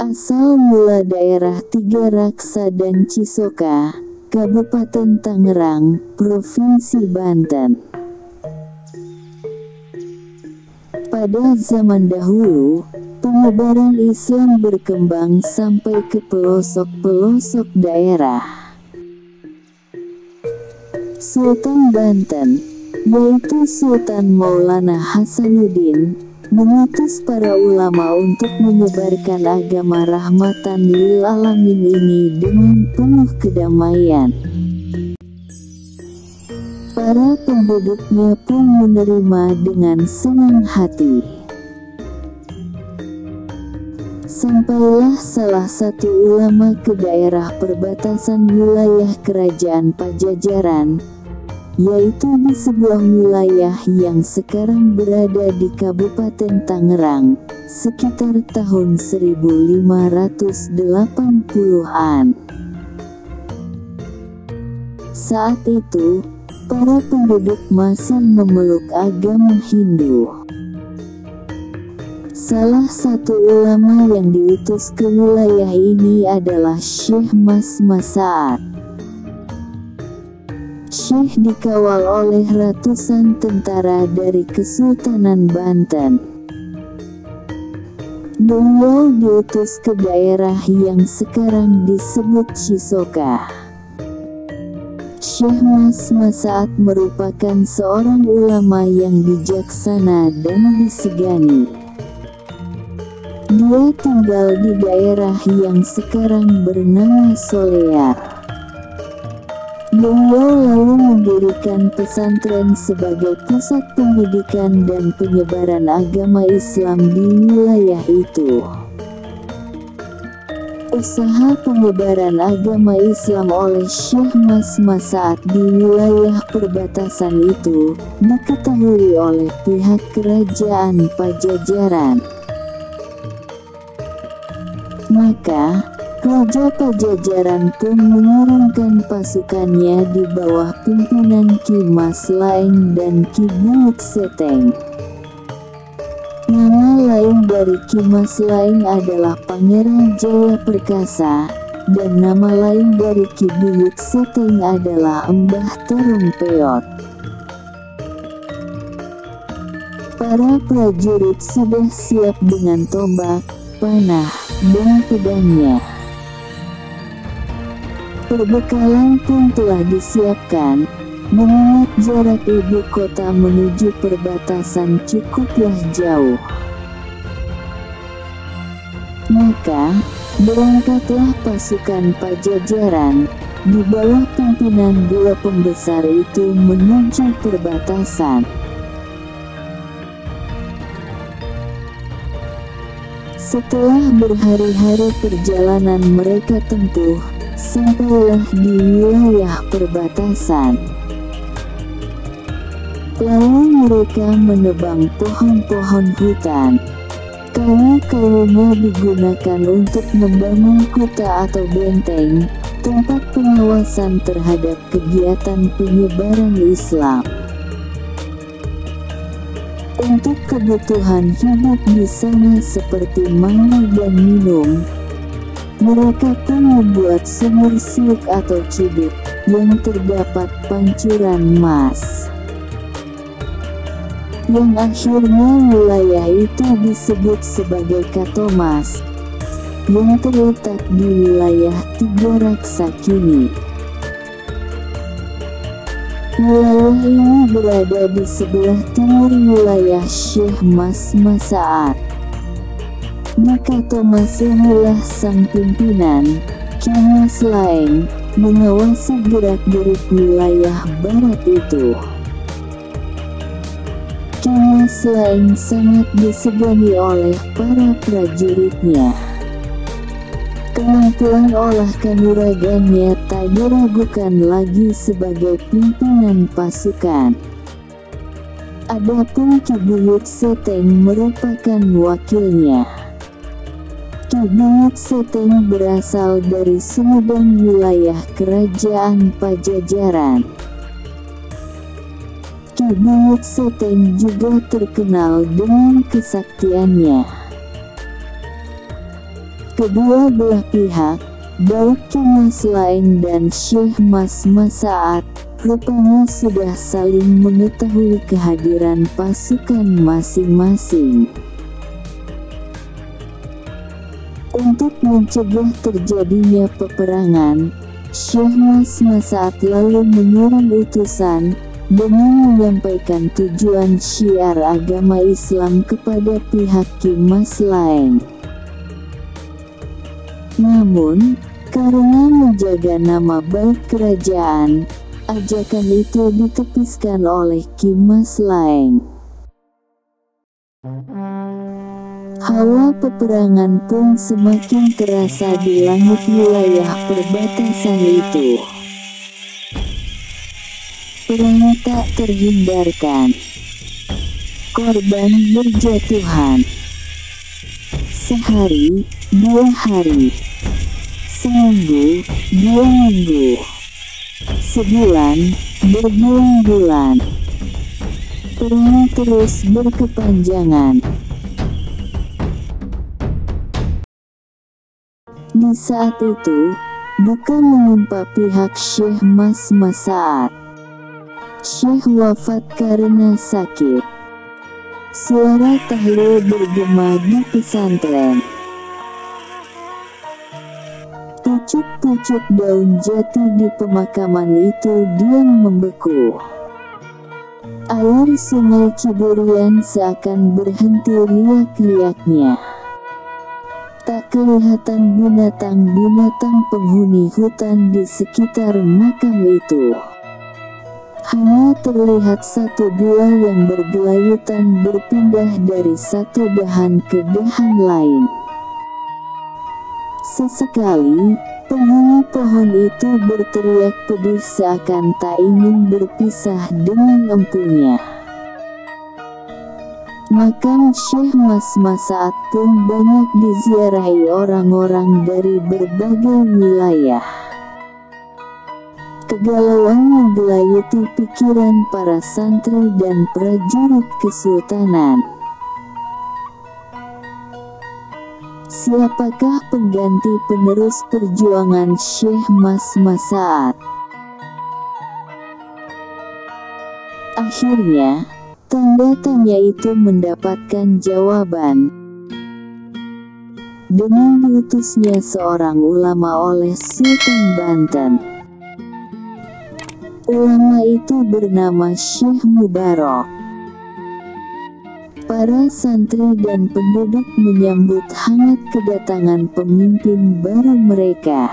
Asal mula daerah Tiga Raksa dan Cisoka, Kabupaten Tangerang, Provinsi Banten. Pada zaman dahulu, penyebaran Islam berkembang sampai ke pelosok-pelosok daerah. Sultan Banten, yaitu Sultan Maulana Hasanuddin, mengutus para ulama untuk menyebarkan agama rahmatan lil alamin ini dengan penuh kedamaian. Para penduduknya pun menerima dengan senang hati. Sampailah salah satu ulama ke daerah perbatasan wilayah Kerajaan Pajajaran, yaitu di sebuah wilayah yang sekarang berada di Kabupaten Tangerang, sekitar tahun 1580-an. Saat itu, para penduduk masih memeluk agama Hindu. Salah satu ulama yang diutus ke wilayah ini adalah Syekh Mas Masaat. Syekh dikawal oleh ratusan tentara dari Kesultanan Banten. Beliau diutus ke daerah yang sekarang disebut Cisoka. Syekh Mas Masaat merupakan seorang ulama yang bijaksana dan disegani. Dia tinggal di daerah yang sekarang bernama Solear. Beliau lalu mendirikan pesantren sebagai pusat pendidikan dan penyebaran agama Islam di wilayah itu. Usaha penyebaran agama Islam oleh Syekh Mas Masaat di wilayah perbatasan itu diketahui oleh pihak Kerajaan Pajajaran. Maka, Raja Pajajaran pun mengirimkan pasukannya di bawah pimpinan Ki Mas Laeng dan Ki Buyut Seteng. Nama lain dari Ki Mas Laeng adalah Pangeran Jaya Perkasa, dan nama lain dari Ki Buyut Seteng adalah Embah Terung Peot. Para prajurit sudah siap dengan tombak, panah, dan pedangnya. Perbekalan pun telah disiapkan, mengingat jarak ibu kota menuju perbatasan cukuplah jauh. Maka, berangkatlah pasukan Pajajaran, di bawah pimpinan dua pembesar itu menuju perbatasan. Setelah berhari-hari perjalanan mereka tempuh, sampailah di wilayah perbatasan. Lalu mereka menebang pohon-pohon hutan. Kayu-kayunya digunakan untuk membangun kota atau benteng, tempat pengawasan terhadap kegiatan penyebaran Islam. Untuk kebutuhan hidup di sana seperti makan dan minum, mereka pun membuat sumur siuk atau cibit, yang terdapat pancuran emas. Yang akhirnya wilayah itu disebut sebagai Katomas, yang terletak di wilayah Tiga Raksa kini. Wilayah ini berada di sebelah timur wilayah Syekh Mas Masaat. Di Katomas inilah sang pimpinan, Ki Mas Laeng, mengawasi gerak-gerik wilayah barat itu. Ki Mas Laeng sangat disegani oleh para prajuritnya. Kemampuan olah kanuragannya tak diragukan lagi sebagai pimpinan pasukan. Adapun Ki Buyut Seteng merupakan wakilnya. Ki Buyut Seteng berasal dari Sumedang wilayah Kerajaan Pajajaran. Ki Buyut Seteng juga terkenal dengan kesaktiannya. Kedua belah pihak, baik Ki Mas Laeng dan Syekh Mas Masaat, rupanya sudah saling mengetahui kehadiran pasukan masing-masing. Untuk mencegah terjadinya peperangan, Syekh Mas Masaat lalu mengirim utusan dengan menyampaikan tujuan syiar agama Islam kepada pihak Ki Mas Laeng. Namun, karena menjaga nama baik kerajaan, ajakan itu ditepiskan oleh Ki Mas Laeng. Hawa peperangan pun semakin terasa di langit wilayah perbatasan itu. Perang tak terhindarkan. Korban berjatuhan. Sehari, 2 hari. Seminggu, 2 minggu. Sebulan, berbulan-bulan. Perang terus berkepanjangan. Di saat itu, duka menimpa pihak Syekh Mas Masaat. Syekh wafat karena sakit. Suara tahlil bergema di pesantren. Pucuk-pucuk daun jati di pemakaman itu diam membeku. Air sungai Cidurian seakan berhenti riak-riaknya. Tak kelihatan binatang-binatang penghuni hutan di sekitar makam itu. Hanya terlihat 1-2 yang bergelayutan berpindah dari satu dahan ke dahan lain. Sesekali, penghuni pohon itu berteriak pedih seakan tak ingin berpisah dengan empunya. Makam Syekh Mas Masaat pun banyak diziarahi orang-orang dari berbagai wilayah. Kegalauan menggelayuti pikiran para santri dan prajurit kesultanan. Siapakah pengganti penerus perjuangan Syekh Mas Masaat? Akhirnya, tanda tanya itu mendapatkan jawaban. Dengan diutusnya seorang ulama oleh Sultan Banten. Ulama itu bernama Syekh Mubarak. Para santri dan penduduk menyambut hangat kedatangan pemimpin baru mereka.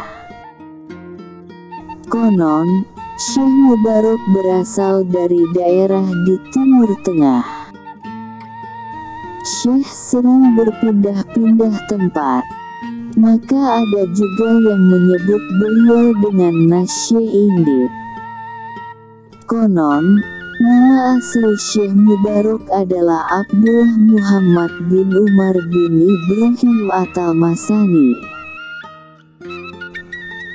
Konon, Syekh Mubarak berasal dari daerah di Timur Tengah. Syekh sering berpindah-pindah tempat. Maka ada juga yang menyebut beliau dengan Nasy Indit. Konon, nama asli Syekh Mubarak adalah Abdullah Muhammad bin Umar bin Ibrahim At-Talmasani.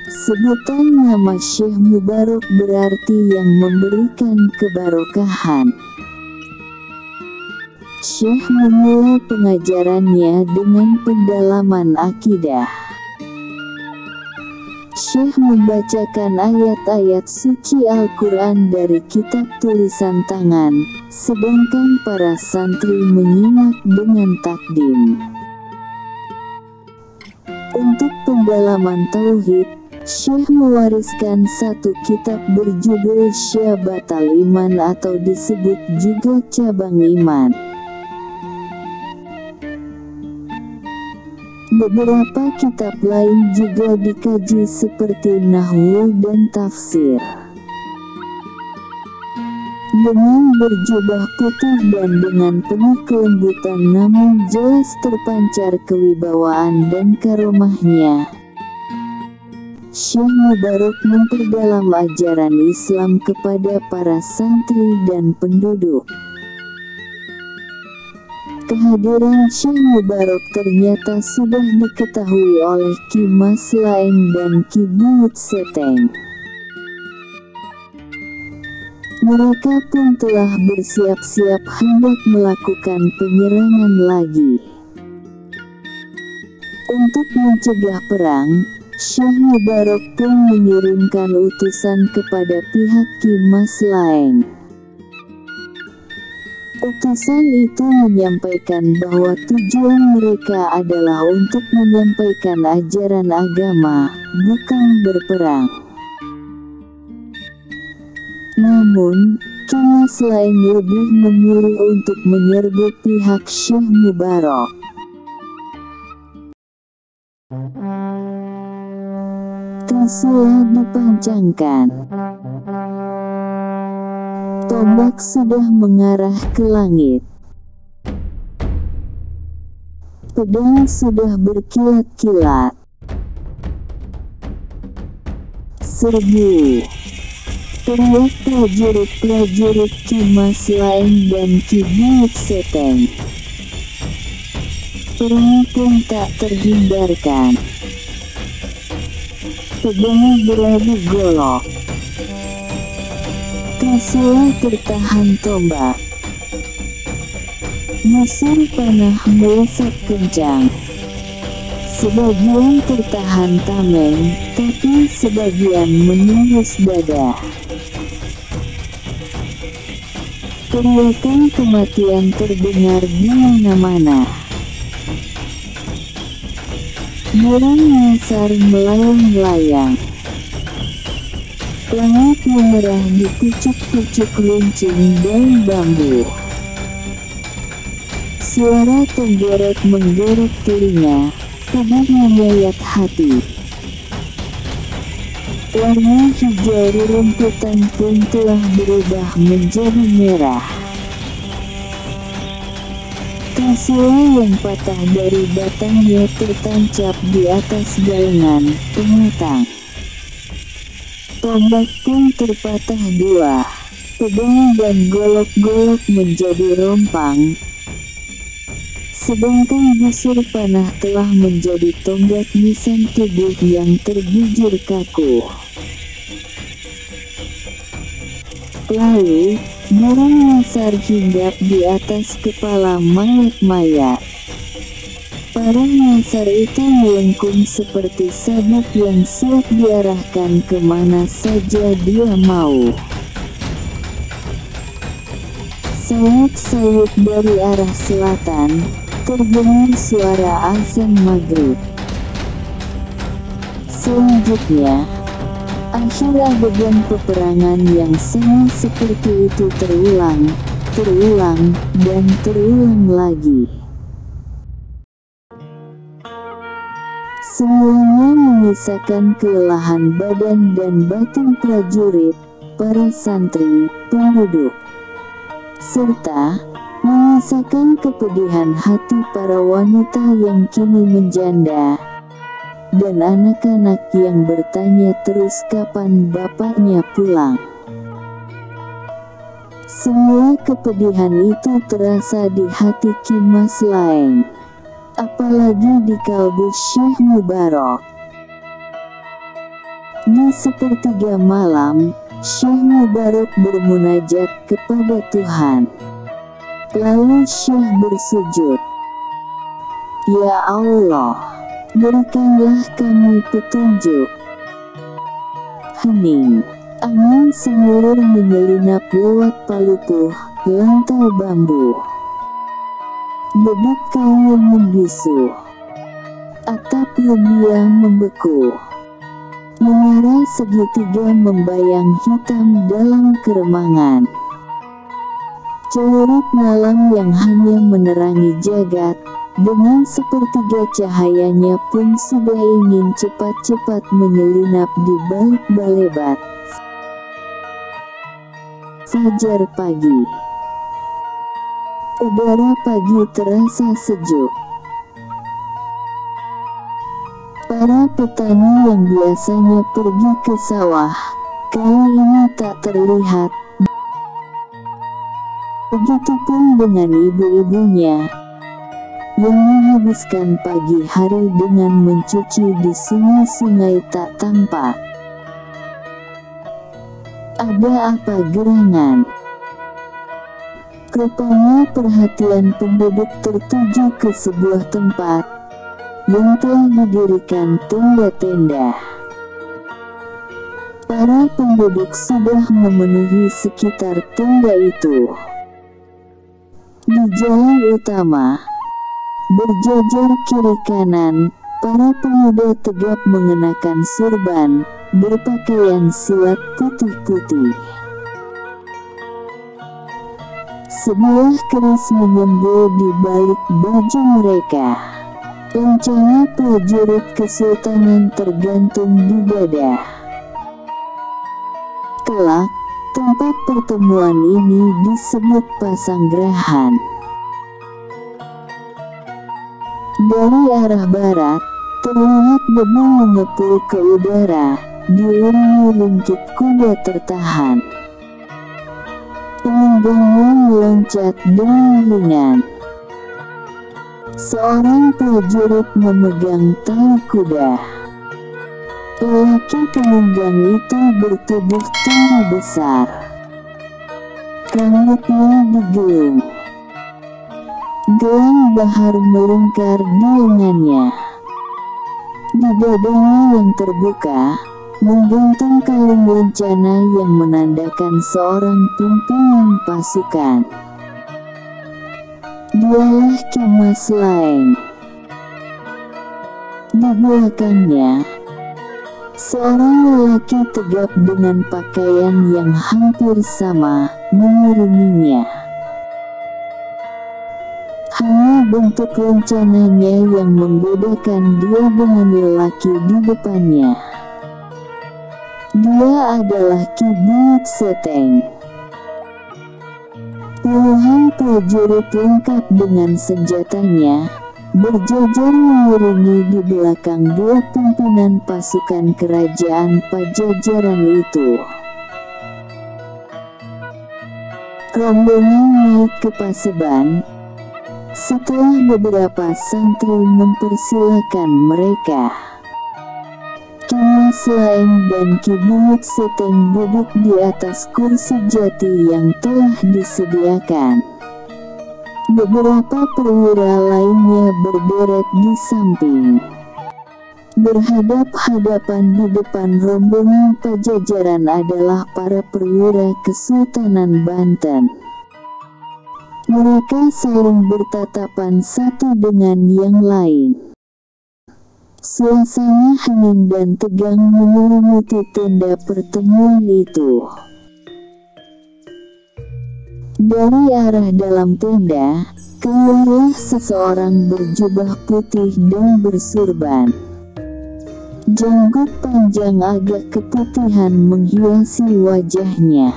Sebutan nama Syekh Mubarak berarti yang memberikan kebarokahan. Syekh memulai pengajarannya dengan pendalaman akidah. Syekh membacakan ayat-ayat suci Al-Quran dari kitab tulisan tangan, sedangkan para santri menyimak dengan takdim. Untuk pendalaman tauhid, Syekh mewariskan satu kitab berjudul Syabatal Iman atau disebut juga cabang iman. Beberapa kitab lain juga dikaji seperti Nahwu dan Tafsir. Dengan berjubah putih dan dengan penuh kelembutan namun jelas terpancar kewibawaan dan karomahnya, Syekh Mubarak memperdalam ajaran Islam kepada para santri dan penduduk. Kehadiran Syekh Mubarak ternyata sudah diketahui oleh Ki Mas Laeng dan Ki Buyut Seteng. Mereka pun telah bersiap-siap hendak melakukan penyerangan lagi. Untuk mencegah perang, Syekh Mubarak pun mengirimkan utusan kepada pihak Ki Mas Laeng. Utusan itu menyampaikan bahwa tujuan mereka adalah untuk menyampaikan ajaran agama, bukan berperang. Namun, Ki Mas Laeng lebih memilih untuk menyerbu pihak Syekh Mubarak. Tasulah dipancangkan. Tombak sudah mengarah ke langit. Pedang sudah berkilat-kilat. Serbu! Teriak prajurit-prajurit Ki Mas Laeng dan Ki Buyut Seteng. Perang pun tak terhindarkan. Pedang beradu golok. Tasulah tertahan tombak. Musuh panah melesat kencang. Sebagian tertahan tameng, tapi sebagian menembus dada. Teriakan kematian terdengar di mana-mana. Merang nyasar melayang-layang. Langit memerah di pucuk-pucuk runcing daun bambu. Suara tenggorok menggorok telinga, pedang menyayat hati. Warna hijau rerumputan pun telah berubah menjadi merah. Tasulah yang patah dari batangnya tertancap di atas galengan pengatang. Tombak pun terpatah dua. Pedang dan golok-golok menjadi rompang. Sedangkan busur panah telah menjadi tonggak nisan tubuh yang terbujur kaku. Lalu, merang nyasar hinggap di atas kepala mayat-mayat. Para nyasar itu melengkung seperti sabuk yang siap diarahkan kemana saja dia mau. Sayup-sayup dari arah selatan, terdengar suara azan maghrib. Selanjutnya, akhir adegan peperangan yang sama seperti itu terulang, dan terulang lagi. Semuanya menyisakan kelelahan badan dan batin prajurit, para santri, penduduk, serta menyisakan kepedihan hati para wanita yang kini menjanda, dan anak-anak yang bertanya terus kapan bapaknya pulang. Semua kepedihan itu terasa di hati Ki Mas Laeng, apalagi di kalbu Syekh Mubarak. Di sepertiga malam, Syekh Mubarak bermunajat kepada Tuhan. Lalu Syekh bersujud. Ya Allah, berikanlah kami petunjuk. Hening. Angin semulur menyelinap lewat palupuh, lantai bambu. Beduk kayu membisu. Atap lumia membeku. Menara segitiga membayang hitam dalam keremangan. Celurit malam yang hanya menerangi jagat, dengan sepertiga cahayanya pun sudah ingin cepat-cepat menyelinap di balik balebat. Fajar pagi. Udara pagi terasa sejuk. Para petani yang biasanya pergi ke sawah, kali ini tak terlihat. Begitupun dengan ibu-ibunya, yang menghabiskan pagi hari dengan mencuci di sungai-sungai tak tampak. Ada apa gerangan? Rupanya perhatian penduduk tertuju ke sebuah tempat, yang telah didirikan tenda-tenda. Para penduduk sudah memenuhi sekitar tenda itu. Di jalan utama, berjajar kiri kanan, para pemuda tegap mengenakan surban, berpakaian silat putih-putih. Sebuah keris menyembul di balik baju mereka. Lencana prajurit kesultanan tergantung di dada. Kelak, tempat pertemuan ini disebut Pasanggerahan. Dari arah barat, terlihat debu mengepul ke udara, diiringi ringkih kuda tertahan. Penunggangnya meloncat dengan ringan. Seorang prajurit memegang tali kuda. Lelaki penunggang itu bertubuh tinggi besar. Rambutnya digelung. Gelang bahar melingkar di lengannya. Di dadanya yang terbuka, menggantung kalung lencana yang menandakan seorang pimpinan pasukan. Dialah Ki Mas Laeng. Di belakangnya, seorang lelaki tegap dengan pakaian yang hampir sama, mengiringinya. Hanya bentuk lencananya yang membedakan dia dengan lelaki di depannya. Dia adalah Ki Buyut Seteng. Puluhan prajurit lengkap dengan senjatanya, berjajar mengiringi di belakang dua pimpinan pasukan kerajaan Pajajaran itu. Rombongan naik ke Paseban. Setelah beberapa santri mempersilakan mereka, Ki Mas Laeng dan Ki Buyut Seteng duduk di atas kursi jati yang telah disediakan. Beberapa perwira lainnya berderet di samping. Berhadap-hadapan di depan rombongan Pajajaran adalah para perwira Kesultanan Banten. Mereka saling bertatapan satu dengan yang lain. Suasana hening dan tegang menyelimuti tenda pertemuan itu. Dari arah dalam tenda, keluarlah seseorang berjubah putih dan bersurban. Janggut panjang agak keputihan menghiasi wajahnya.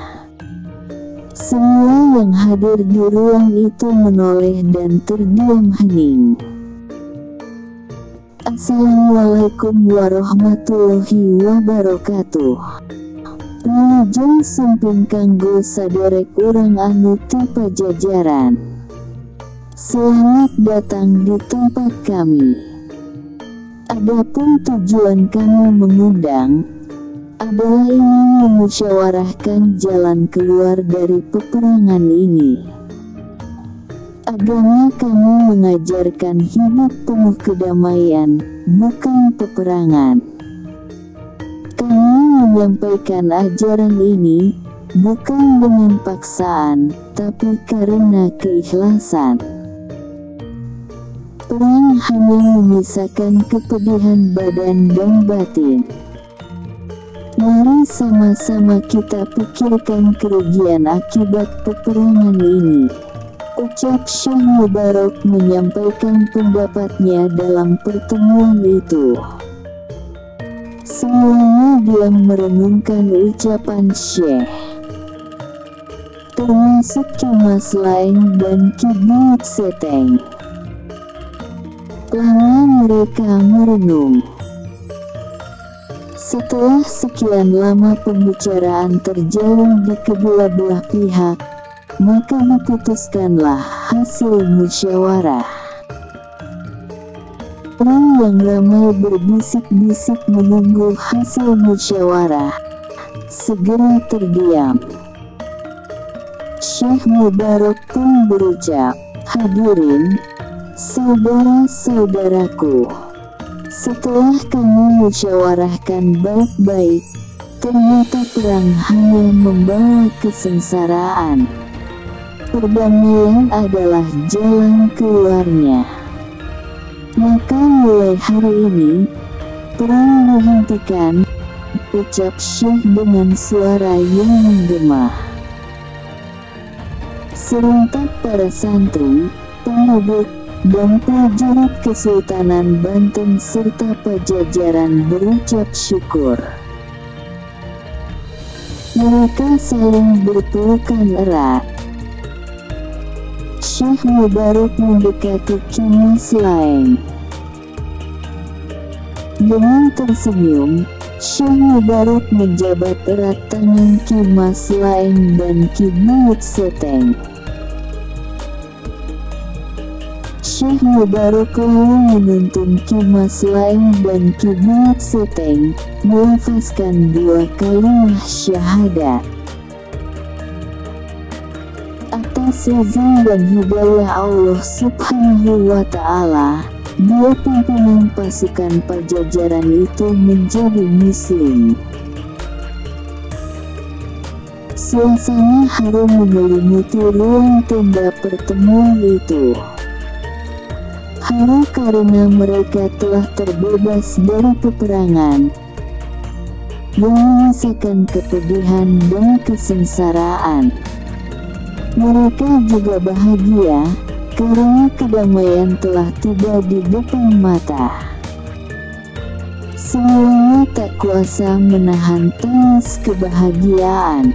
Semua yang hadir di ruang itu menoleh dan terdiam hening. Assalamualaikum warahmatullahi wabarakatuh. Wilujeng sumping kanggo saderek urang anu ti Pajajaran. Selamat datang di tempat kami. Adapun tujuan kami mengundang adalah ingin memusyawarahkan jalan keluar dari peperangan ini. Agama kami mengajarkan hidup penuh kedamaian, bukan peperangan. Kami menyampaikan ajaran ini, bukan dengan paksaan, tapi karena keikhlasan. Perang hanya menyisakan kepedihan badan dan batin. Mari sama-sama kita pikirkan kerugian akibat peperangan ini. Ucap Syekh Mubarak menyampaikan pendapatnya dalam pertemuan itu. Semuanya diam merenungkan ucapan Syekh, termasuk Ki Mas Laeng dan Ki Buyut Seteng. Lama mereka merenung. Setelah sekian lama pembicaraan terjalin di kedua belah pihak, maka diputuskanlah hasil musyawarah. Orang yang ramai berbisik-bisik menunggu hasil musyawarah segera terdiam. Syekh Mubarak pun berucap, "Hadirin, saudara-saudaraku, Setelah kami musyawarahkan baik-baik, ternyata perang hanya membawa kesengsaraan. Perdamaian adalah jalan keluarnya. Maka mulai hari ini, perang dihentikan, ucap Syekh dengan suara yang menggema. Serentak para santri, penduduk, dan prajurit Kesultanan Banten serta Pajajaran berucap syukur. Mereka saling berpelukan erat. Syekh Mubarak mendekati Ki Mas Laeng. Dengan tersenyum, Syekh Mubarak menjabat erat tangan Ki Mas Laeng dan Ki Buyut Seteng. Syekh Mubarak lalu menuntun Ki Mas Laeng dan Ki Buyut Seteng melafazkan 2 kalimat syahadat. Atas izin dan hidayah Allah Subhanahu wa Ta'ala, 2 pimpinan pasukan Pajajaran itu menjadi Muslim. Suasana harum menyelimuti ruang tenda pertemuan itu. Haru karena mereka telah terbebas dari peperangan yang menyisakan kepedihan dan kesengsaraan. Mereka juga bahagia karena kedamaian telah tiba di depan mata. Semuanya tak kuasa menahan tangis kebahagiaan.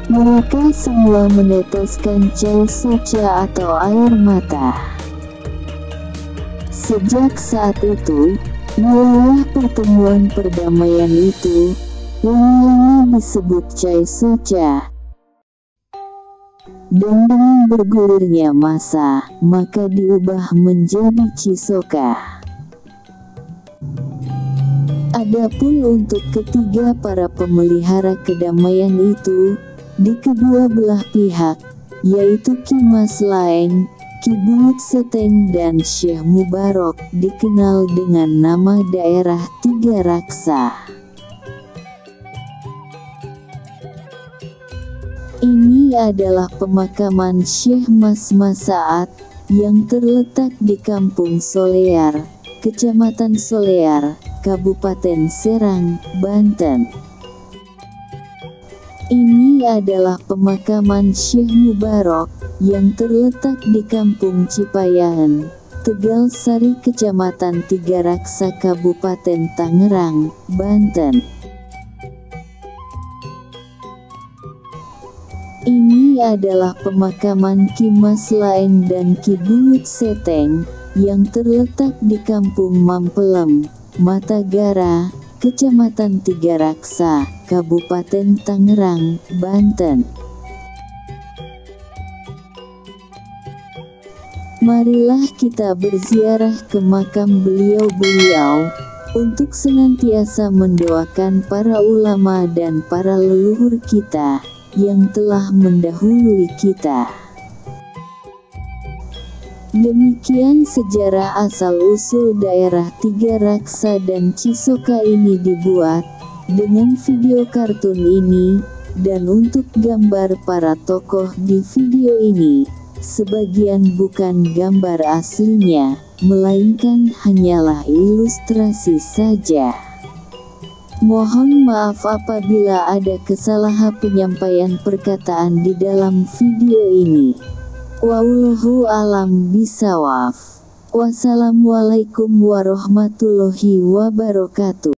Mereka semua meneteskan cai suca atau air mata. Sejak saat itu, mulailah pertemuan perdamaian itu, yang disebut cai suca. Dan dengan bergulirnya masa, maka diubah menjadi Cisoka. Adapun untuk ketiga para pemelihara kedamaian itu, di kedua belah pihak, yaitu Ki Mas Laeng, Ki Buyut Seteng dan Syekh Mubarak, dikenal dengan nama daerah Tiga Raksa. Ini adalah pemakaman Syekh Mas Masaat yang terletak di Kampung Solear, Kecamatan Solear, Kabupaten Serang, Banten. Ini adalah pemakaman Syekh Mubarak yang terletak di Kampung Cipayahan, Tegal Sari, Kecamatan Tiga Raksa, Kabupaten Tangerang, Banten. Ini adalah pemakaman Ki Mas Laeng dan Ki Buyut Seteng yang terletak di Kampung Mampelem, Matagara, Kecamatan Tiga Raksa, Kabupaten Tangerang, Banten. Marilah kita berziarah ke makam beliau-beliau, untuk senantiasa mendoakan para ulama dan para leluhur kita, yang telah mendahului kita. Demikian sejarah asal-usul daerah Tiga Raksa dan Cisoka ini dibuat, dengan video kartun ini, dan untuk gambar para tokoh di video ini, sebagian bukan gambar aslinya, melainkan hanyalah ilustrasi saja. Mohon maaf apabila ada kesalahan penyampaian perkataan di dalam video ini. Wallahu a'lam bishawab. Wassalamualaikum warahmatullahi wabarakatuh.